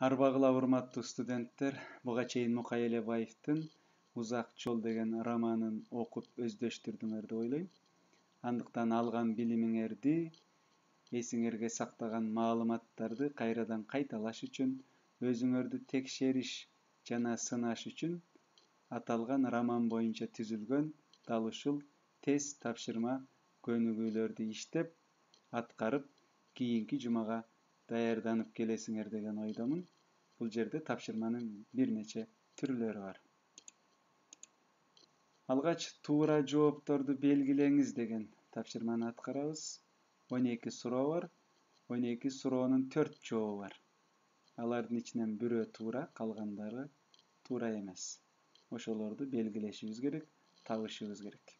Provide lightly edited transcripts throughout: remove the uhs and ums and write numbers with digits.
Арбагыла урматтуу студенттер, буга чейин Мукай Элебаевдин «Узак жол» деген романын окуп өздөштүрдүңөр деп ойлойм. Андыктан алган билимиңерди, эсиңерге сактаган маалыматтарды кайрадан кайталаш үчүн, өзүңөрдү текшериш жана сынаш үчүн аталган роман боюнча түзүлгөн дал ушул тест тапшырма көнүгүүлөрдү иштеп, аткарып, кийинки жумага даярданып келесиңер деген ойдомун. Бул жерде тапшырманын бир нече түрлөрү бар. Алгач туура жоопторду белгилеңиз деген тапшырманы аткарабыз. 12 суроо бар. 12 суроонун 4 жообу бар. Алардын ичинен бирөө туура, калгандары туура эмес. Ошолорду белгилешибиз керек, табышыбыз керек.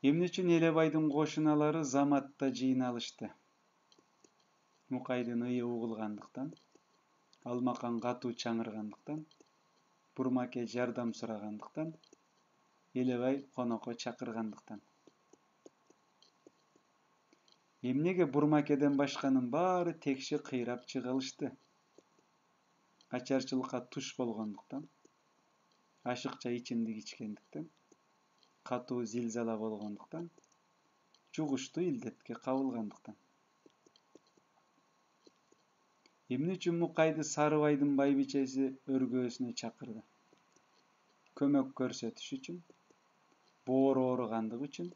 Эмне үчүн Элебайдын кошуналары Заматта жыйналышты? Мукайдын ыйы угулгандыктан, Алмакан катуу чаңыргандыктан, Бурмаке жардам сурагандыктан, Элебай конокко чакыргандыктан. Эмнеге Бурмакеден башканын баары текши кыйрап жыгылышты? Ачарчылыкка туш болгондуктан, ашыкча ичимдик ичкендиктен, катуу зилзала болгондуктан, жугуштуу илдетке кабылгандыктан. Эмне үчүн Мукайды Сарыбайдын байбичеси өргөөсүнө чакырды? Көмөк көрсөтүш үчүн, боору ооругандыгы үчүн,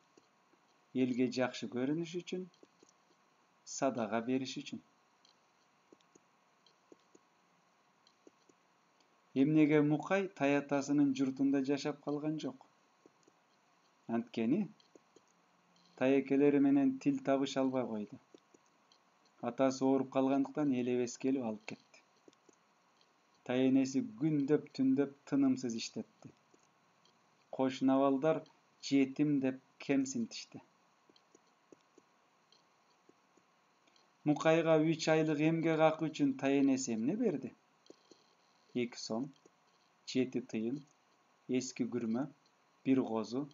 элге жакшы көрүнүш үчүн, садага бериш үчүн. Эмнеге Мукай таятасынын журтунда жашап калган жок? Анткени таекелери менен тил табыша албай койду. Атасы ооруп калгандыктан элебес келип алып кетти. Таенеси күндөп түндөп тынымсыз иштетти. Кошуна балдар жетим деп кемсинтишти. Мукайга 3 айлык эмгек акы үчүн таенеси эмне берди? 2 сом, 7 тыйын, эски күрмө, 1 козу.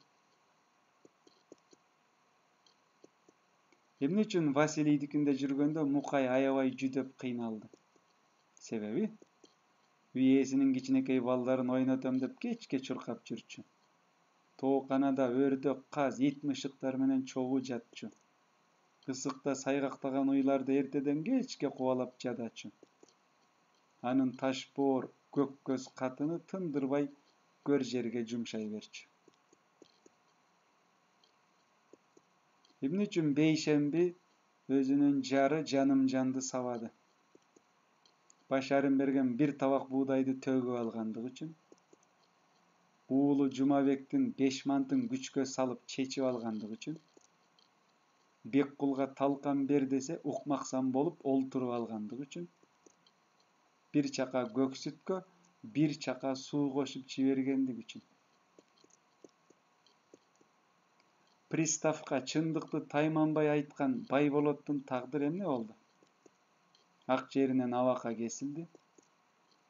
Эмне үчүн Василийдикинде жүргөндө Мукай аябай жүдөп кыйналды? Себеби үй ээсинин кичинекей балдарын ойнотом деп кечке чуркап жүрчү. Тооканада өрдөк, каз, ит мышыктар менен чогуу жатчу. Ысыкта сайгактаган уйларды эртеден кечке кубалап жадачу. Анын таш боор, көк көз катыны тындырбай көр жерге жумшай берчү. Эмне үчүн бейшемби өзүнүн жары Жанымжанды сабады? Башарын берген 1 табак буудайды төгүп алгандыгы үчүн, уулу Жумабектин 5 мантын күчкө салып чечип алгандыгы үчүн, Беккулга талкан бер десе укмаксан болуп олтуруп алгандыгы үчүн, 1 чака көк сүткө 1 чака суу кошуп жибергендиги үчүн. Приставка чындыкты тайманбай айткан Байболоттун тагдыры эмне болду? Ак жеринен абакка кесилди,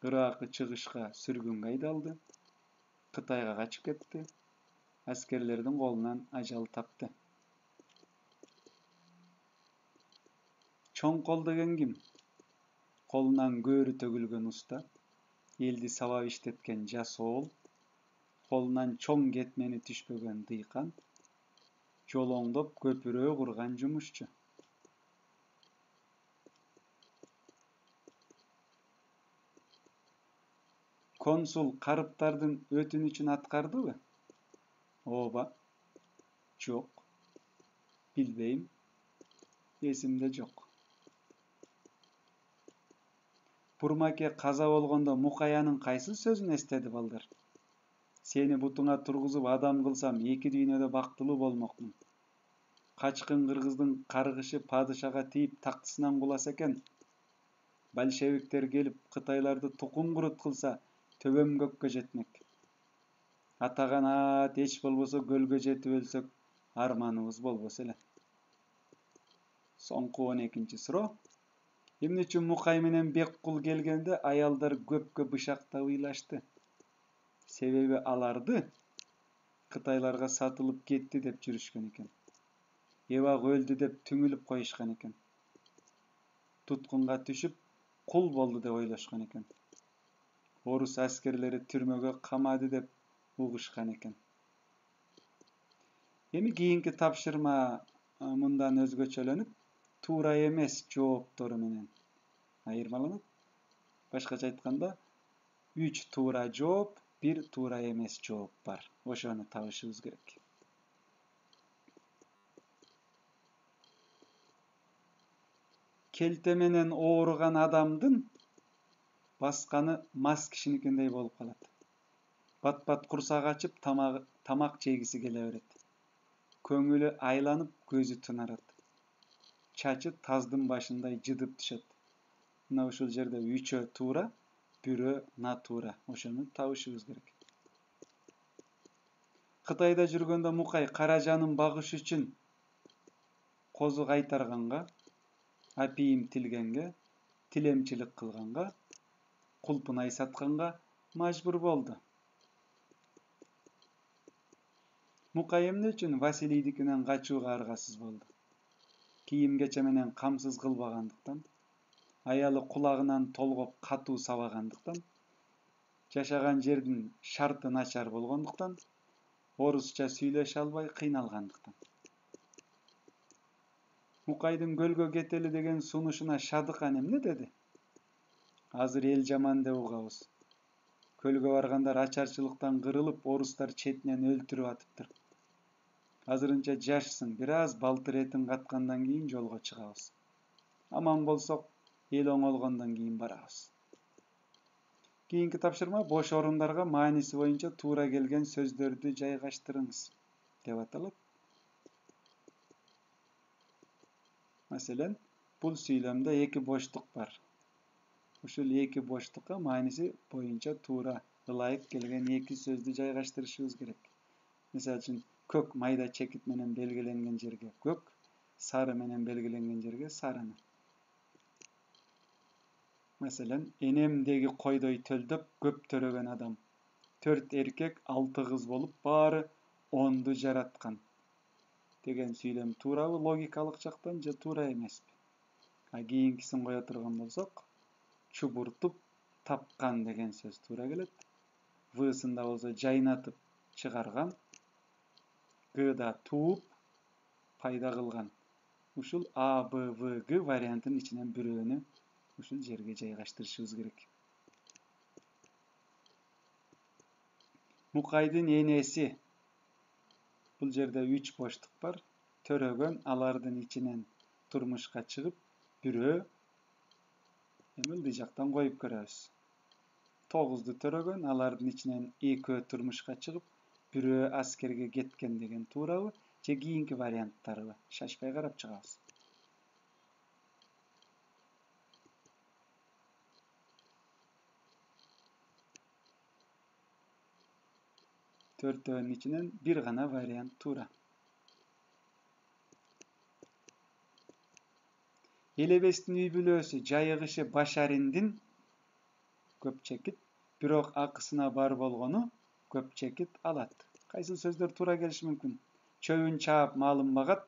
Ыракы чыгышка сүргүнгө айдалды, Кытайга качып кетти, аскерлердин колунан ажал тапты. Чоң кол деген ким? Колунан көөрү төгүлгөн уста, элди сабап иштеткен жас оол, колунан чоң кетмени түшпөгөн дыйкан, жолоңдоп көпүрө курган жумушчу. Консул карыптардын өтүнүчүн аткардыбы? Ооба? Жок. Билбейм. Эсимде жок. Бурмаке каза болгондо Мукай анын кайсы сөзүн эстеди балдар? Сени бутуңа тургузуп адам кылсам, 2 дүйнөдө бактылуу болмокмун. Качкын кыргыздын каргышы падышага тийип тактысынан куласа экен. Большевиктер келип Кытайларды тукум курут кылса, төбөм көккө жетмек. Атаган аат эч болбосо көлгө жетип өлсөк, арманыбыз болбосо эле. Соңку 12 суроо. Эмне үчүн Мукай менен Беккул келгенде аялдар көпкө бышактап ыйлашты? Себеби аларды Кытайларга сатылып кетти деп жүрүшкөн экен. Эбак өлдү деп түңүлүп коюшкан экен. Туткунга түшүп, кул болду деп ойлошкон экен. Орус аскерлери түрмөгө камады деп угушкан экен. Эми кийинки тапшырма мындан өзгөчөлөнүп, туура эмес жооптору менен айырмаланат. Башкача айтканда, 3 туура жооп, 1 туура эмес жооп бар. Ошону табышыбыз керек. Келте менен ооруган адамдын басканы мас кишиникиндей болуп калат. Бат-бат курсак ачып, тамак жегиси келе берет. Көңүлү айланып, көзү тынарат. Чачы таздын башындай жыдып түшөт. Мына ушул жерде 3 туура, 1 натуура. Ошону табышыбыз керек. Кытайда жүргөндө Мукай каражанын багыш үчүн козу кайтарганга, апийим тилгенге, тилемчилик кылганга, кулпунай сатканга мажбур болду. Мукай эмне үчүн Василийдикинен качууга аргасыз болду? Кийим-кече менен камсыз кылбагандыктан, аялы кулагынан толгоп катуу сабагандыктан, жашаган жердин шарты начар болгондуктан, орусча сүйлөшө албай кыйналгандыктан. Мукайдын көлгө кетели деген сунушуна Шадыкан эмне деди? Азыр эл жаман деп угабыз. Көлгө баргандар ачарчылыктан кырылып, орустар четинен өлтүрүп атыптыр. Азырынча жашсың, бир аз балтыр этин каткандан кийин жолго чыгабыз. Аман болсок, эл оңолгондон кийин барабыз. Кийинки тапшырма бош орундарга мааниси боюнча туура келген сөздөрдү жайгаштырыңыз деп аталат. Маселен, бул сүйлөмдө 2 боштук бар. Ушул 2 боштукка мааниси боюнча туура ылайык келген 2 сөздү жайгаштырышыбыз керек. Мисалы үчүн, көк майда чекит менен белгиленген жерге көк, сары менен белгиленген жерге сарыны. Маселен, энемдеги койдой төлдөп көп төрөгөн адам. 4 эркек, 6 кыз болуп, баары 10ду жараткан. Деген сүйлөм туурабы логикалык жактан же туура эмеспи? Кийинкисин кое турган болсок, чубуртуп тапкан деген сөз туура келет. Высында болсо жайнатып чыгарган, гда тууп пайда кылган. Ушул А, Б, В, Г вариантынын ичинен бирөөнү ушул жерге жайгаштырышыбыз керек. Мукайдын энеси. Бул жерде 3 боштук бар. Төрөгөн, алардын ичинен турмушка чыгып, бирөө ылдый жактан коюп көрөбүз. 9ду төрөгөн, алардын ичинен 2 турмушка чыгып, бирөө аскерге кеткен деген туурабы же кийинки варианттарыбы? Шашпай карап чыгабыз. Төртөөнүн ичинен бир гана вариант туура. Элебестин үй бүлөсү жайыгышы Башариндин көп чекит, бирок акысына бар болгону көп чекит алат. Кайсыл сөздөр туура келиши мүмкүн? Чөбүн чаап малын багат,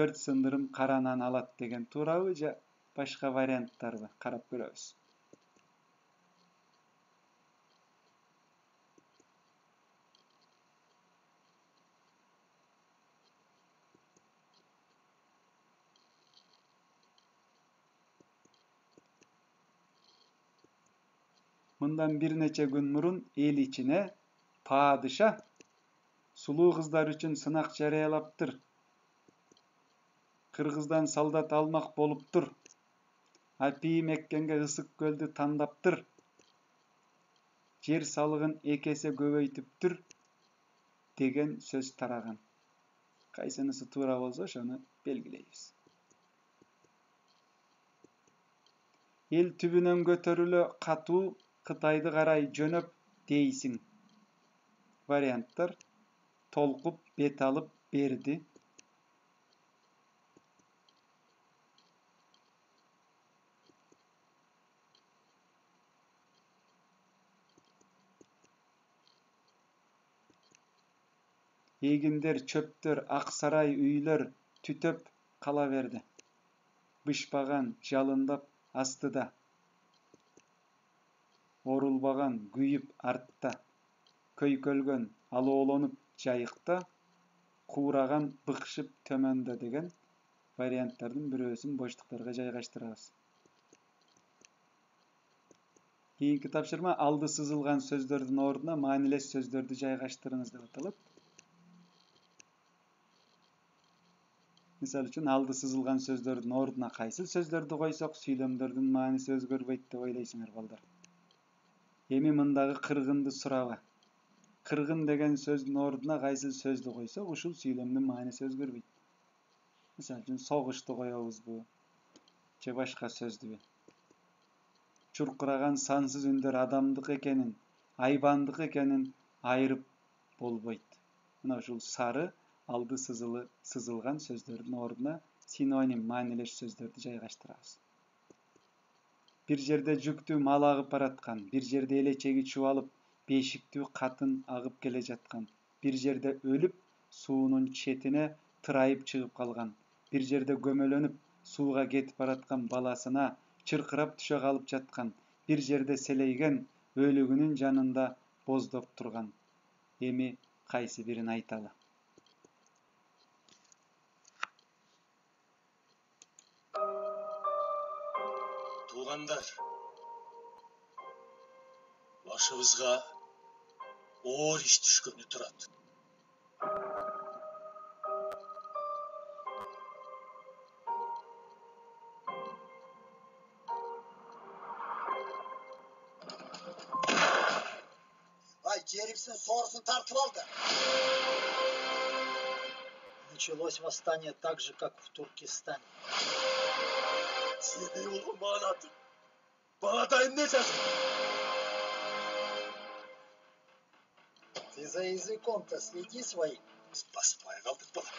4 сындырым кара нан алат деген туурабы же башка варианттарбы? Карап көрөбүз. Мындан бир нече күн мурун эл ичине падыша сулуу кыздар үчүн сынак жарыялаптыр. Кыргыздан солдат алмак болуптур. Апийим эккенге ысык көлдү тандаптыр. Жер салыгын 2 эсе көбөйтүптүр деген сөз тараган. Кайсынысы туура болсо ошону белгилейбиз. Эл түбүнөн көтөрүлө катуу Кытайды карай жөнөп дейсиң. Варианттар: толкуп, бет алып, берди. Эгиндер, чөптөр, ак сарай үйлөр, tütöp kala berdi. Bışpagan жалындап астыда. Орулбаган күйүп артта. Көйкөлгөн алоолонуп жайыкта. Куураган быкшып төмөндө деген варианттардын бирөөсүн боштуктарга жайгаштырабыз. Кийинки тапшырма алды сызылган сөздөрдүн ордуна маанилес сөздөрдү жайгаштырыңыз деп аталат. Мисалы үчүн алды сызылган сөздөрдүн ордуна кайсы сөздөрдү койсок сүйлөмдөрдүн мааниси өзгөрбөйт деп ойлойсуңар балдар. Эми мындагы кыргынды сураба. Кыргын деген сөздүн ордуна кайсы сөздү койсок ушул сүйлөмдүн мааниси өзгөрбөйт. Мисалы үчүн согушту коебузбу же башка сөздүбү. Чуркураган сансыз үндөр адамдык экенин, айбандык экенин айырып болбойт. Мына ушул сары алды сызылган сөздөрдүн ордуна синоним маанилеш сөздөрдү жайгаштырабыз. Бир жерде жүктүү мал агып бараткан, бир жерде элечеги чубалып, бешиктүү катын агып келе жаткан, бир жерде өлүп, суунун четине тырайып чыгып калган, бир жерде көмөлөнүп, сууга кетип бараткан баласына чыркырап түшө калып жаткан, бир жерде селейген, өлүгүнүн жанында боздоп турган. Эми кайсы бирин айталы? Туугандар, башыбызга оор иш түшкөнү турат. Жерибиздин соорусун тартып алды. Началось восстание так же, как в Туркестане. Сени болгон маанаты. Бала эмне жазып? Ты за языком-то следи своим. Биз баспай калдык бала.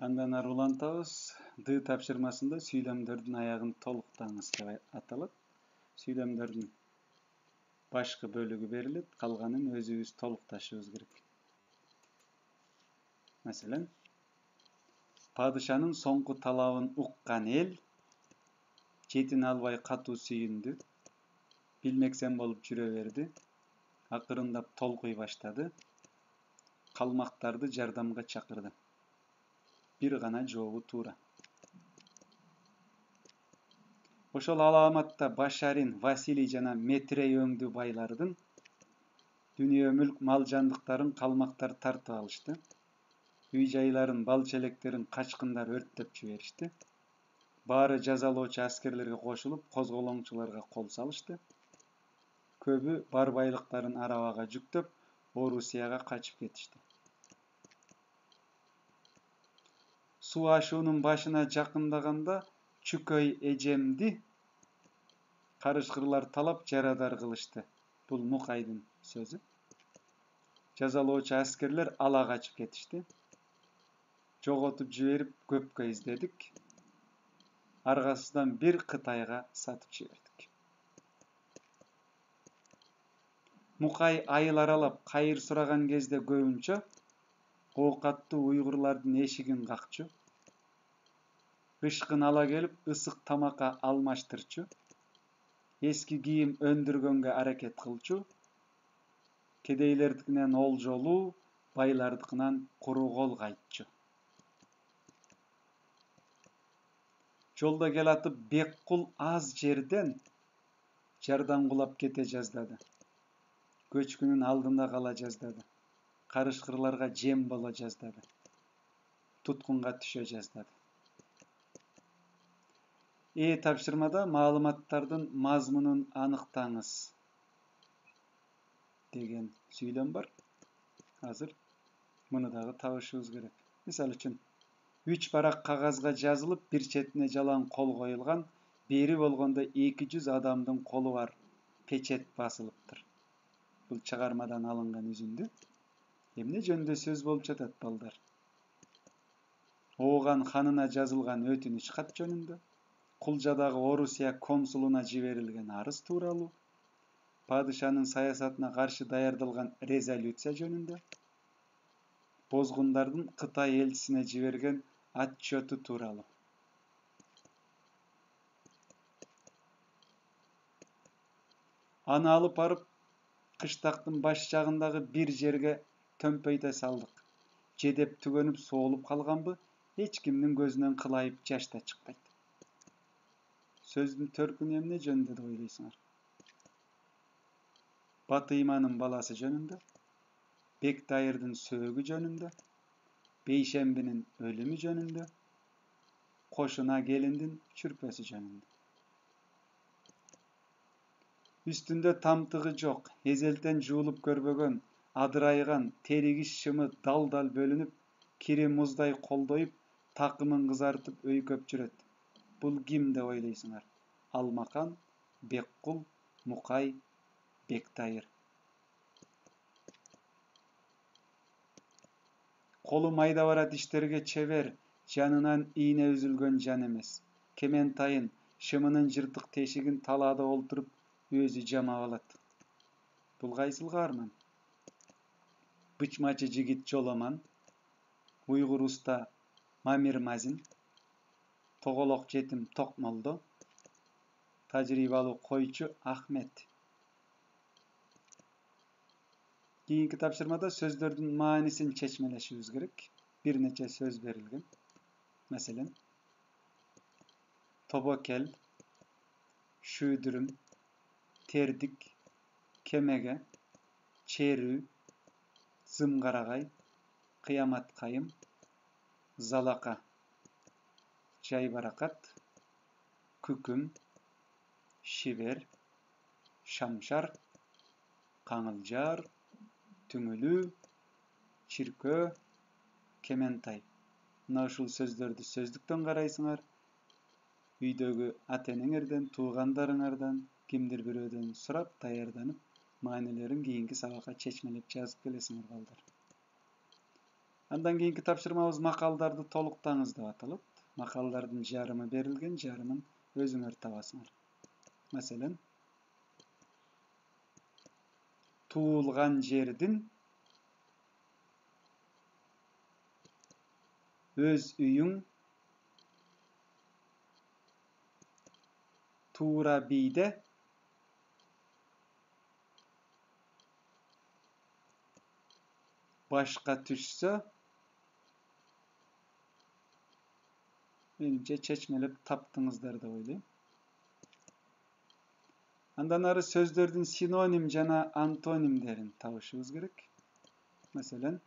Андан ары улантабыз. Д тапшырмасында сүйлөмдөрдүн аягын толуктаңыз деп аталат. Сүйлөмдөрдүн башкы бөлүгү берилет, калганын өзүбүз толукташыбыз керек. Маселен, падышанын соңку талабын уккан эл четине албай катуу сүйүндү, билмексен болуп жүрө берди, акырындап толкуй баштады, калмактарды жардамга чакырды. Bir gana жообу туура. Ошол аламатта Башарин, Василий жана Метрей өңдүү байлардын дүнүйө мүлк мал жандыктарын калмактар тартып алышты. Үй жайларын, бал челектерин качкындар өрттөп жиберишти. Баары жазалоочу аскерлерге кошулуп, козголоңчуларга кол салышты. Көбү бар байлыктарын арабага жүктөп, Орусияга качып кетишти. Суу ашуунун башына жакындаганда Чүкөй эжемди карышкырлар талап жарадар кылышты. Бул Мукайдын сөзү. Жазалоочу аскерлер ала качып кетишти. Жоготуп жиберип көпкө издедик. Аргасыздан бир Кытайга сатып жибердик. Мукай айыл аралап кайыр сураган кезде көбүнчө оокаттуу уйгурлардын эшигин какчу. Ышкын ала келип, ысык тамакка алмаштырчу. Эски кийим өндүргөнгө аракет кылчу. Кедейлердикинен олжолуу, байлардыкынан куру кол кайтчу. Жолдо келатып Беккул аз жерден жардан кулап кете жаздады. Көчкүнүн алдында кала жаздады. Карышкырларга жем боло жаздады. Туткунга түшө жаздады. Тапшырмада маалыматтардын мазмунун аныктаңыз деген сүйлөм бар. Hazır bunu dagы табышыбыз керек. Misal үчүн 3 барак кагазга жазылып, bir четине жалаң кол коюлган, бери болгондо 200 адамдын колу бар печет басылыптыр. Бул чыгармадан алынган үзүндү. Эмне жөнүндө сөз болуп жатат балдар? Ооган ханына жазылган өтүнүч кат жөнүндө, Кулжадагы Орусия консулуна жиберилген арыз тууралуу, падышанын саясатына каршы даярдалган резолюция жөнүндө, бозгундардын Кытай элчисине жиберген отчету тууралуу. Аны алып барып, кыштактын баш жагындагы бир жерге төмпөйте салдык. Жедеп түгөнүп соолуп калганбы, эч кимдин көзүнөн кылайып жаш да чыкпайт. Сөздүн төркүнү эмне жөнүндө деп ойлойсуңар? Батыйманын баласы жөнүндө, Бектайырдын сөөгү жөнүндө, Бейшембинин өлүмү жөнүндө, Кошуна келиндин чүрпөсү жөнүндө. Үстүндө тамтыгы жок, эзелтен жуулуп көрбөгөн, адырайган, теригиш шымы дал-дал бөлүнүп, кири муздай колдоюп, такымын кызартып өйкөп жүрөт. Бул ким деп ойлойсуңар? Алмакан, Беккул, Мукай, Бектайыр. Колу майда барат иштерге чебер, жанынан ийне үзүлгөн жан эмес. Кементайын, шымынын жыртык тешигин талаада олтуруп өзү жамап алат. Бул кайсыл каарман? Бычмачы жигит Жоломан, уйгур уста Мамир Мазин, тоголок жетим Токмолдо, тажрыйбалуу койчу Ахмет. Кийинки тапшырмада сөздөрдүн маанисин чечмелешибиз керек. Бир нече сөз берилген. Маселен, тобокел, шүйдүрүм, тердик, кемеге, черүү, зымгарагай, кыямат кайым, залака, жайбаракат, күкүм, шибер, шамшар, каңылжар, түңүлүү, чиркөө, кементай. Мына ушул сөздөрдү сөздүктөн карайсыңар. Үйдөгү ата-энеңерден, туугандарыңардан, кимдир бирөөдөн сурап, даярданып, маанилерин кийинки сабакка чечмелеп жазып келесиңер балдар. Андан кийинки тапшырмабыз макалдарды толуктаңыз деп аталат. Макалдардын жарымы берилген, жарымын өзүңөр табасыңар. Маселен, туулган жердин өз үйүң туура бийде башка түшсө, менимче чечмелеп таптыңыздар деп ойлойм. Андан ары сөздөрдүн синоним жана антонимдерин табышыбыз керек. Маселен,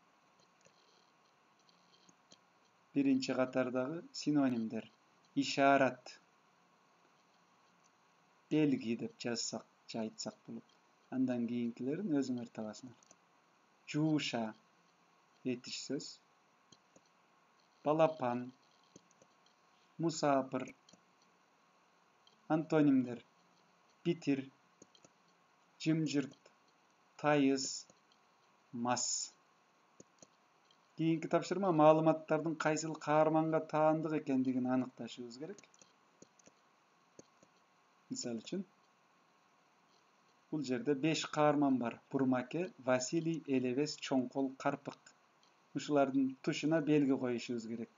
биринчи катардагы синонимдер: ишарат, белги деп жазсак, же айтсак болот. Андан кийинкилерин өзүңөр табасыңар. Жууша, этиш сөз. Балапан, мусапыр. Антонимдер: битир, жымжырт, тайыз, мас. Кийинки тапшырма маалыматтардын кайсыл каарманга таандык экендигин аныкташыбыз керек. Мисал үчүн, бул жерде 5 каарман бар. Бурмаке, Василий, Элебес, Чоңкол, Карпык. Ушулардын тушуна белги коюшубуз керек.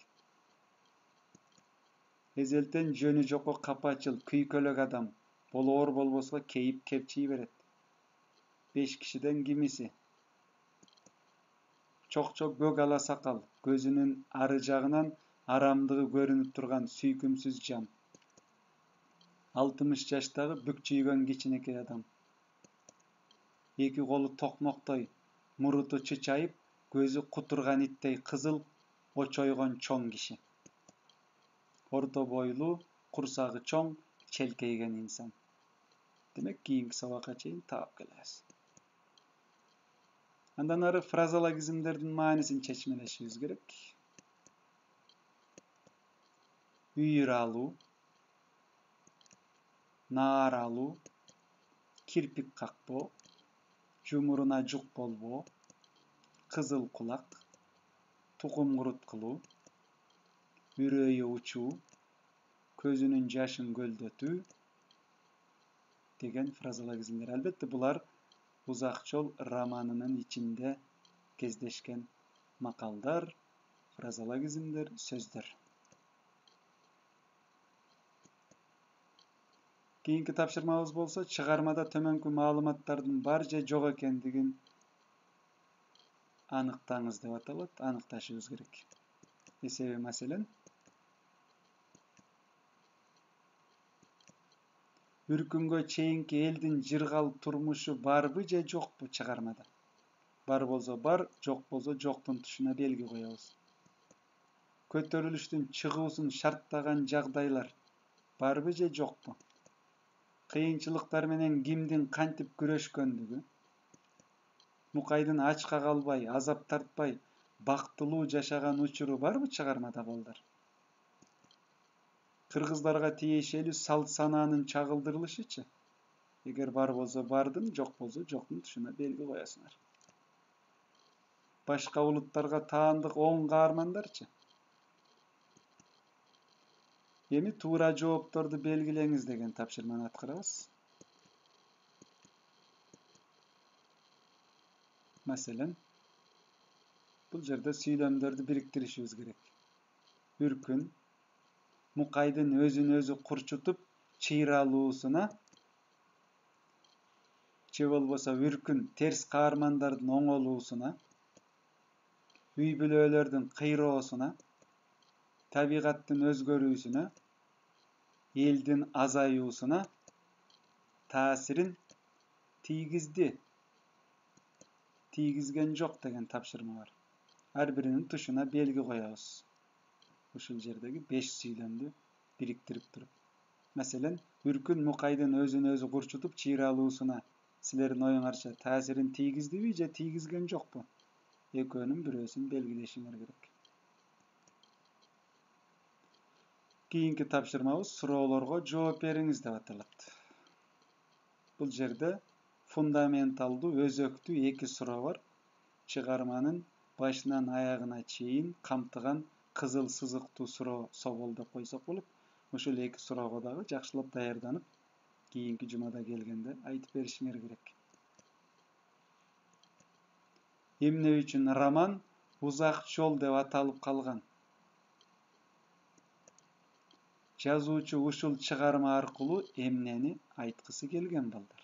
Эзелтен жөнү жокко капачыл, күйкөлөк адам. Болоор болбосо кейип кепчий берет. 5 кишиден кимиси? Чокчо көк ала сакал, көзүнүн ары жагынан арамдыгы көрүнүп турган сүйкүмсүз жан. 60 жаштагы бүкчүйгөн кичинекей адам. 2 колу токмоктой, муруту чычайып, көзү кутурган иттей кызыл, очойгон чоң киши. Орто бойлуу, курсагы чоң, челкейген инсан. Демек, кийинки сабакка чейин таап келебиз. Andan ары frazologizmlerдің manasini çeşmeleşimiz gerek. Үйір алу, naar алу, kirpik kakbo, jumuruna juk bolbo, kızıl kulak, tukum kurut kılu, yüreği uçu, közünün yaşın göldötü degen frazologizmler. Elbette bular Uzak Çol romanının içinde gezdeşken makaldar, frazologizmler, sözdür. Keyinki tapşırmabız bolsa, çıgarmada tömönki malumattardын бар же жок экендигин аныктаңыз деп аталат, аныкташыбыз керек. Эсеби маселен, үркүнгө чейинки элдин жыргал турмушу барбы же жокпу чыгармада? Бар болсо бар, жок болсо жоктун тушуна белги коебуз. Көтөрүлүштүн чыгуусун шарттаган жагдайлар барбы же жокпу? Кыйынчылыктар менен кимдин кантип күрөшкөндүгү, Мукайдын ачка калбай, азап тартпай, бактылуу жашаган учуру барбы чыгармада балдар? Кыргыздарга тиешелүү салт санаанын чагылдырылышычы? Эгер бар болсо бардын, жок болсо жоктун тушуна белги коесуңар. Башка улуттарга таандык оң каармандарчы? Эми туура жоопторду белгилеңиз деген тапшырманы аткарабыз. Masalan, бул жерде сүйлөмдөрдү бириктиришибиз керек. Үркүн Мукайдын өзүн өзү курчутуп чыйралуусуна, же болбосо үркүн терс каармандардын оңолуусуна, үй бүлөлөрдүн кыйроосуна, табигаттын өзгөрүүсүнө, элдин азаюусуна таасирин тийгизген жок деген тапшырма бар. Ар биринин тушуна белги коебуз. Ушул жердеги 5 сүйлөмдү бириктирип туруп. Маселен, үркүн Мукайдын өзүн өзү курчутуп чыйралуусуна силердин оюңарча таасирин тийгиздиби же тийгизген жокпу? Экөөнүн бирөөсүн белгилешиңер керек. Кийинки тапшырмабыз суроолорго жооп бериңиз деп аталат. Бул жерде фундаменталдуу, өзөктүү 2 суроо бар. Чыгарманын башынан аягына чейин камтыган кызыл сызыктуу суроо собол деп койсок болот. Ушул 2 суроого дагы жакшылап даярданып, кийинки жумада келгенде айтып беришиңер керек. Эмне үчүн роман Узак жол деп аталып калган? Жазуучу ушул чыгарма аркылуу эмнени айткысы келген балдар?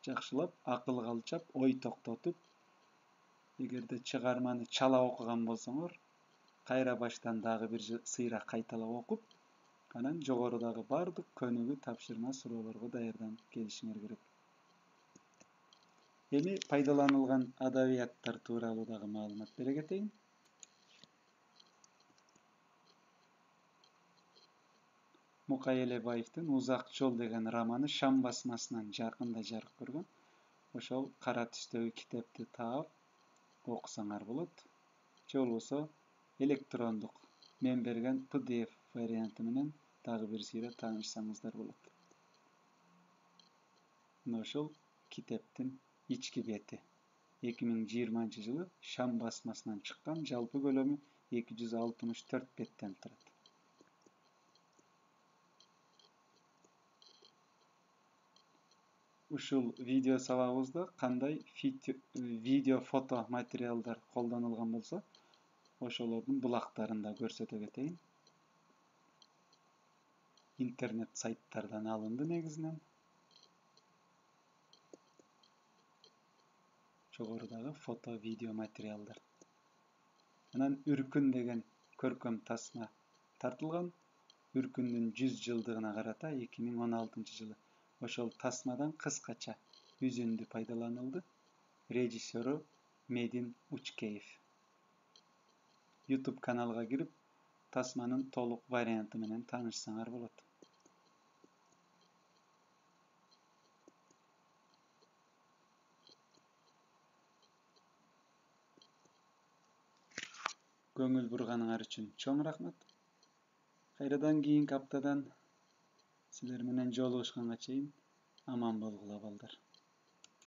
Жакшылап акылга алчап, ой токтотуп, эгерде чыгарманы чала окуган болсоңор, кайра баштан дагы бир сыйра кайталап окуп, анан жогорудагы бардык көнүгүү тапшырма суроолорго даярданып келишиңер керек. Эми пайдаланылган адабияттар тууралуу дагы маалымат бере кетейин. Мукай Элебаевдин Узак жол деген романы Шам басмасынан жакында жарык көргөн. Ошол кара түстөгү китепти таап окусаңар болот. Же болбосо электрондук мен берген PDF варианты менен дагы бир сыйра таанышсаңыздар болот. Ошол китептин ички бети 2020-жылы Шам басмасынан чыккан, жалпы көлөмү 264 беттен турат. Ушул видео сабагыбызда кандай видео, фото материалдар колдонулган болсо, ошолордун булактарын да көрсөтө кетейин. Интернет сайттардан алынды негизинен. Жогорудагы фото, видео материалдар. Анан Үркүн деген көркөм тасма тартылган. Үркүндүн 100 жылдыгына карата 2016-жылы. Ошол тасмадан кыскача үзүндү пайдаланылды. Режиссеру Медин Учкеев. YouTube каналга кирип, тасманын толук варианты менен таанышсаңар болот. көңүл бурганыңар үчүн чоң рахмат. Кайрадан кийинки аптадан силер менен жолугушканга чейин аман болгула балдар.